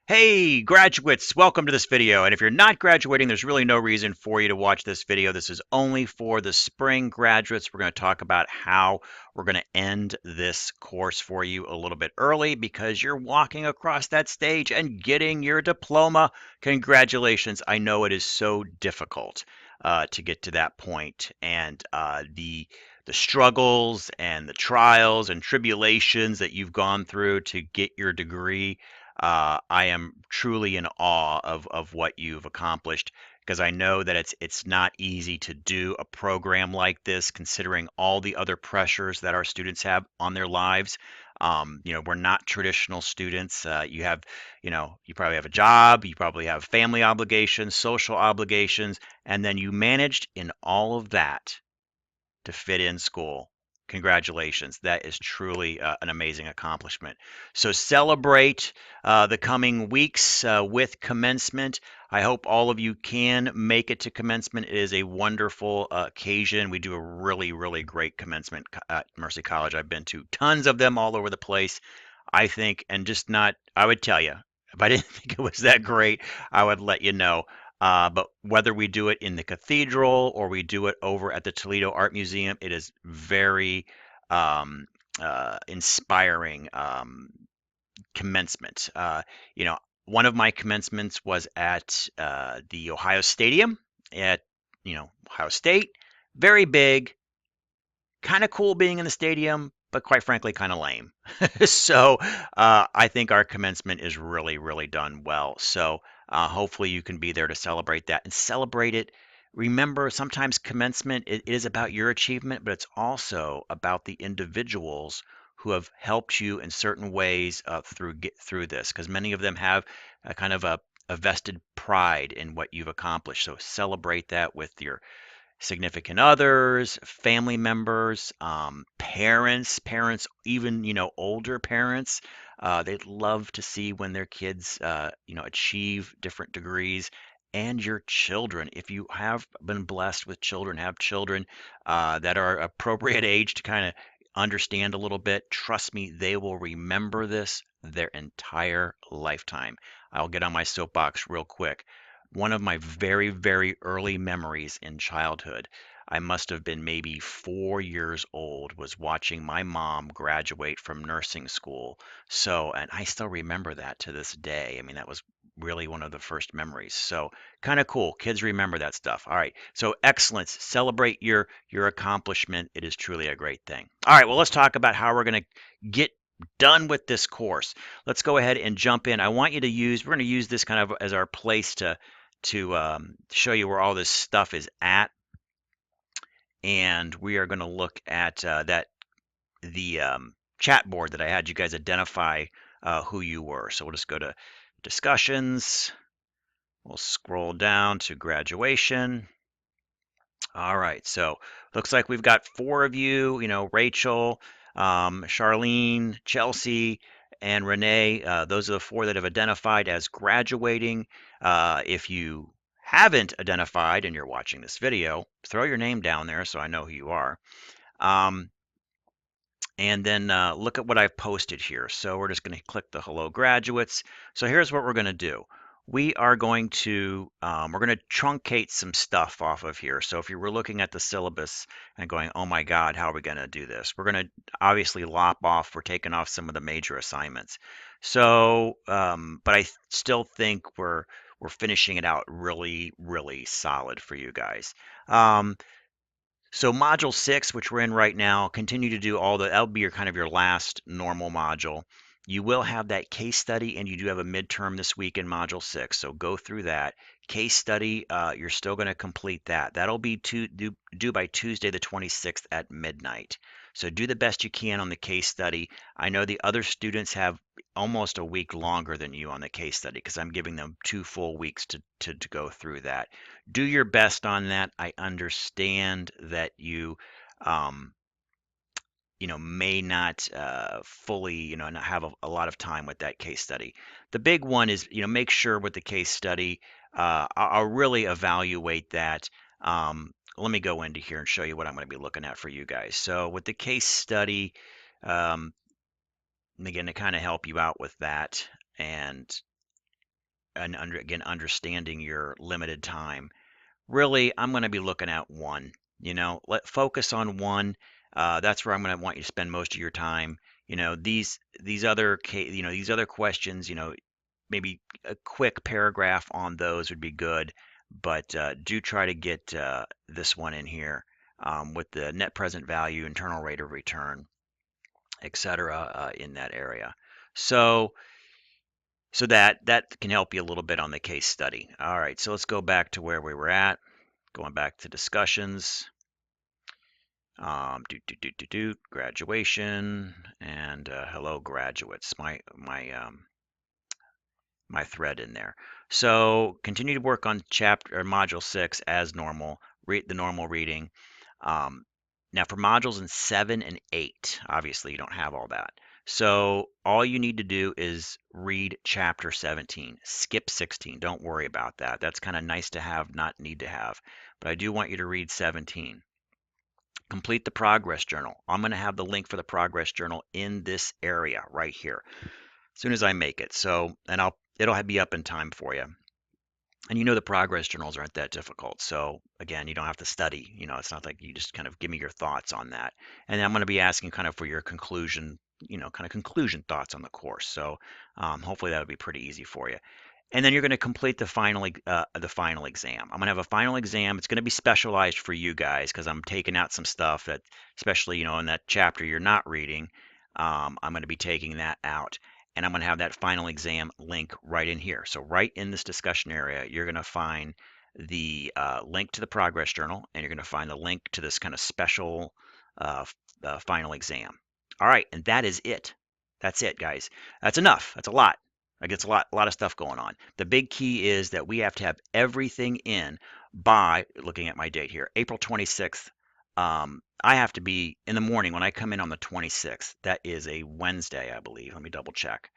Hey, graduates, welcome to this video. And if you're not graduating, there's really no reason for you to watch this video. This is only for the spring graduates. We're going to talk about how we're going to end this course for you a little bit early because you're walking across that stage and getting your diploma. Congratulations. I know it is so difficult to get to that point, and the struggles and the trials and tribulations that you've gone through to get your degree. I am truly in awe of what you've accomplished because I know that it's not easy to do a program like this, considering all the other pressures that our students have on their lives. We're not traditional students. You probably have a job, you probably have family obligations, social obligations, and then you managed in all of that to fit in school. Congratulations. That is truly an amazing accomplishment. So celebrate the coming weeks with commencement. I hope all of you can make it to commencement. It is a wonderful occasion. We do a really, really great commencement at Mercy College. I've been to tons of them all over the place. I think, and just not, I would tell you, if I didn't think it was that great, I would let you know. But whether we do it in the cathedral or we do it over at the Toledo Art Museum, it is very um, inspiring commencement. One of my commencements was at the Ohio Stadium at, Ohio State. Very big, kind of cool being in the stadium, but quite frankly, kind of lame. So I think our commencement is really, really done well. So hopefully you can be there to celebrate that and celebrate it. Remember, sometimes commencement it is about your achievement, but it's also about the individuals who have helped you in certain ways get through this, because many of them have a kind of a vested pride in what you've accomplished. So celebrate that with your significant others, family members, parents, even older parents. They'd love to see when their kids, achieve different degrees. And your children, if you have been blessed with children, have children that are appropriate age to kind of understand a little bit, trust me, they will remember this their entire lifetime. I'll get on my soapbox real quick. One of my very, very early memories in childhood, I must have been maybe 4 years old, was watching my mom graduate from nursing school. So, and I still remember that to this day. I mean, that was really one of the first memories. So, kind of cool. Kids remember that stuff. All right. So, excellence. Celebrate your accomplishment. It is truly a great thing. All right. Well, let's talk about how we're going to get done with this course. Let's go ahead and jump in. I want you to use, we're going to use this kind of as our place to show you where all this stuff is at, and we are going to look at that the chat board that I had you guys identify who you were. So we'll just go to discussions. We'll scroll down to graduation. All right, so looks like we've got four of you. Rachel, Charlene, Chelsea, and Renee. Those are the four that have identified as graduating. If you haven't identified and you're watching this video, throw your name down there so I know who you are. Um, and then look at what I've posted here. So we're just going to click the hello graduates. So here's what we're going to do. We are going to we're going to truncate some stuff off of here. So if you were looking at the syllabus and going, oh my God, how are we going to do this? We're going to obviously lop off. We're taking off some of the major assignments. So, but I still think we're finishing it out really, really solid for you guys. So module 6, which we're in right now, continue to do that'll be your kind of your last normal module. You will have that case study, and you do have a midterm this week in module 6. So go through that. Case study, you're still going to complete that. That'll be due by Tuesday the 26th at midnight. So do the best you can on the case study. I know the other students have almost a week longer than you on the case study because I'm giving them 2 full weeks to go through that. Do your best on that. I understand that um, may not fully, not have a lot of time with that case study. The big one is, make sure with the case study, I'll really evaluate that. Let me go into here and show you what I'm going to be looking at for you guys. So with the case study, um, again, to kind of help you out with that, and and again, understanding your limited time. Really, I'm going to be looking at one. Let focus on one. That's where I'm going to want you to spend most of your time. These other these other questions. Maybe a quick paragraph on those would be good, but do try to get this one in here with the net present value, internal rate of return, etc. In that area. So that can help you a little bit on the case study. All right, so let's go back to where we were at. Going back to discussions, graduation, and hello graduates. My thread in there. So continue to work on chapter or module 6 as normal. Read the normal reading. Um, Now for modules in 7 and 8, obviously you don't have all that. So all you need to do is read chapter 17. Skip 16. Don't worry about that. That's kind of nice to have, not need to have. But I do want you to read 17. Complete the progress journal. I'm going to have the link for the progress journal in this area right here as soon as I make it. So, and it'll be up in time for you. And the progress journals aren't that difficult. So again, you don't have to study. It's not like you just kind of give me your thoughts on that. And then I'm going to be asking kind of for your conclusion, kind of conclusion thoughts on the course. So hopefully that would be pretty easy for you. And then you're going to complete the final exam. I'm going to have a final exam. It's going to be specialized for you guys because I'm taking out some stuff that, especially in that chapter you're not reading. I'm going to be taking that out, and I'm going to have that final exam link right in here. So right in this discussion area, you're going to find the link to the progress journal, and you're going to find the link to this kind of special final exam. All right, and that is it. That's it, guys. That's enough. That's a lot. Like it's a lot of stuff going on. The big key is that we have to have everything in by, looking at my date here, April 26th. I have to be in the morning when I come in on the 26th. That is a Wednesday, I believe. Let me double check.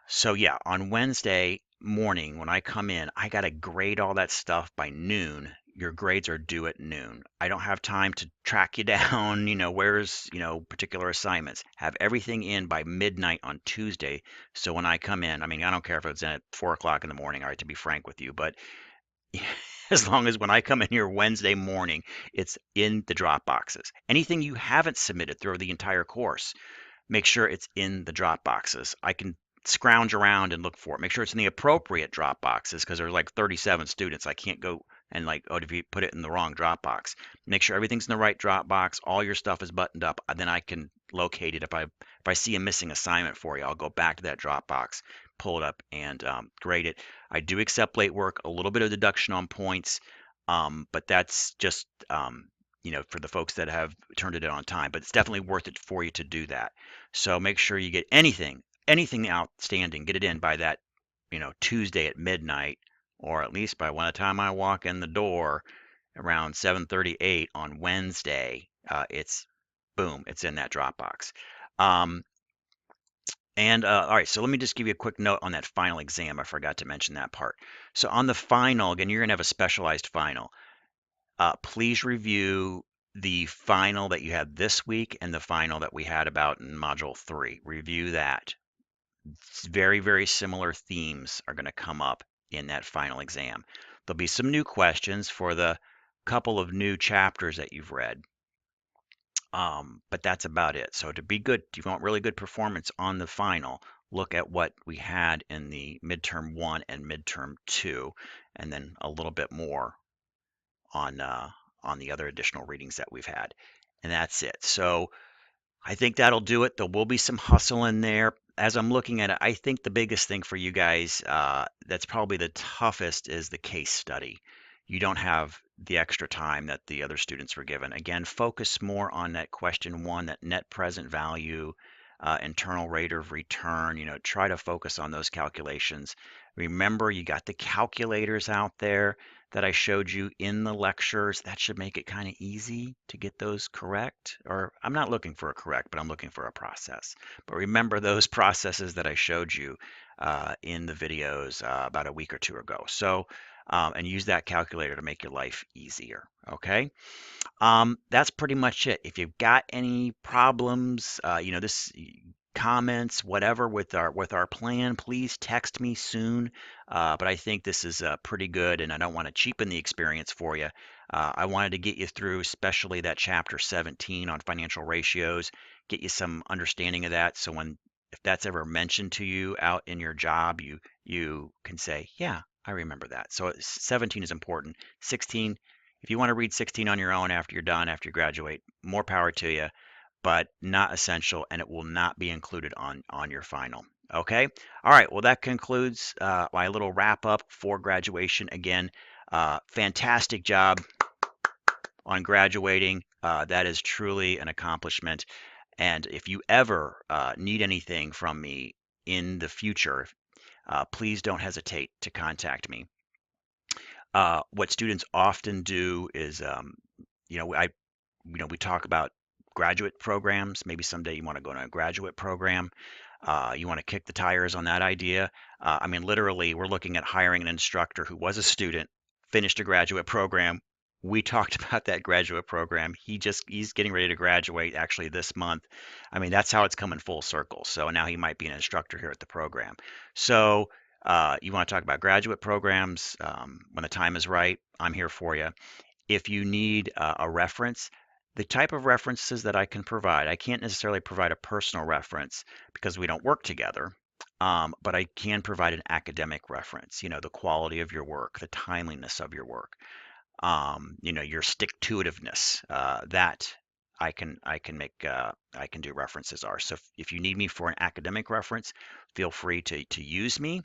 So yeah, on Wednesday morning when I come in, I got to grade all that stuff by noon. Your grades are due at noon. I don't have time to track you down, where's, particular assignments. Have everything in by midnight on Tuesday. So when I come in, I mean, I don't care if it's in at 4 o'clock in the morning, all right, to be frank with you, but as long as when I come in here Wednesday morning, it's in the drop boxes. Anything you haven't submitted through the entire course, make sure it's in the drop boxes. I can scrounge around and look for it. Make sure it's in the appropriate drop boxes because there's like 37 students. I can't go and like, oh, if you put it in the wrong drop box, make sure everything's in the right drop box. All your stuff is buttoned up. And then I can locate it. If I see a missing assignment for you, I'll go back to that drop box, pull it up, and grade it. I do accept late work, a little bit of deduction on points, but that's just for the folks that have turned it in on time. But it's definitely worth it for you to do that. So make sure you get anything outstanding, get it in by that, Tuesday at midnight, or at least by the time I walk in the door around 7:38 on Wednesday. It's boom, it's in that Dropbox. Um, and all right, so let me just give you a quick note on that final exam. I forgot to mention that part. So on the final, again, you're going to have a specialized final. Please review the final that you had this week and the final that we had about in Module 3. Review that. Very, very similar themes are going to come up in that final exam. There'll be some new questions for the couple of new chapters that you've read. But that's about it. So to be good, if you want really good performance on the final, look at what we had in the midterm 1 and midterm 2, and then a little bit more on the other additional readings that we've had. And that's it. So I think that'll do it. There will be some hustle in there. As I'm looking at it, I think the biggest thing for you guys that's probably the toughest is the case study. You don't have the extra time that the other students were given. Again, focus more on that question 1, that net present value, internal rate of return. Try to focus on those calculations. Remember, you got the calculators out there that I showed you in the lectures. That should make it kind of easy to get those correct. Or I'm not looking for a correct, but I'm looking for a process. But remember those processes that I showed you in the videos about a week or two ago. So, and use that calculator to make your life easier. Okay. That's pretty much it. If you've got any problems, comments, whatever with our plan, please text me soon. But I think this is pretty good, and I don't want to cheapen the experience for you. I wanted to get you through, especially that chapter 17 on financial ratios, get you some understanding of that. So when if that's ever mentioned to you out in your job, you can say, yeah, I remember that. So 17 is important. 16, if you want to read 16 on your own after you're done, after you graduate, more power to you, but not essential, and it will not be included on your final. Okay. All right. Well, that concludes my little wrap up for graduation. Again, fantastic job on graduating. That is truly an accomplishment. And if you ever need anything from me in the future, please don't hesitate to contact me. What students often do is, you know, I, we talk about graduate programs. Maybe someday you want to go to a graduate program. You want to kick the tires on that idea. I mean, literally, we're looking at hiring an instructor who was a student, finished a graduate program. We talked about that graduate program. He's getting ready to graduate actually this month. I mean, that's how it's coming full circle. So now he might be an instructor here at the program. So you want to talk about graduate programs when the time is right, I'm here for you. If you need a reference, the type of references that I can provide, I can't necessarily provide a personal reference because we don't work together, but I can provide an academic reference, the quality of your work, the timeliness of your work, your stick-to-itiveness, that I can do references are. So if you need me for an academic reference, feel free to use me.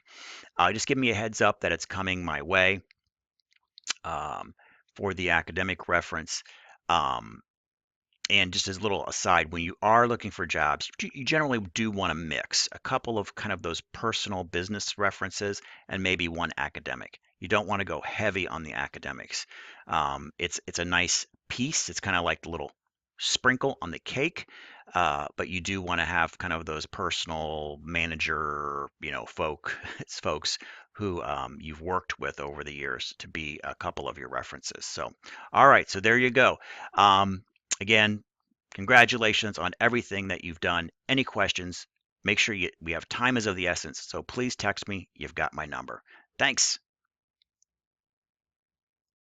Just give me a heads up that it's coming my way um, for the academic reference. Um, and just as a little aside, when you are looking for jobs, you generally do want to mix a couple of kind of those personal business references and maybe one academic. You don't want to go heavy on the academics. It's a nice piece. It's kind of like the little sprinkle on the cake, but you do want to have kind of those personal manager, folks who you've worked with over the years to be a couple of your references. So, all right, so there you go. Again, congratulations on everything that you've done. Any questions, make sure we have time is of the essence. So please text me. You've got my number. Thanks.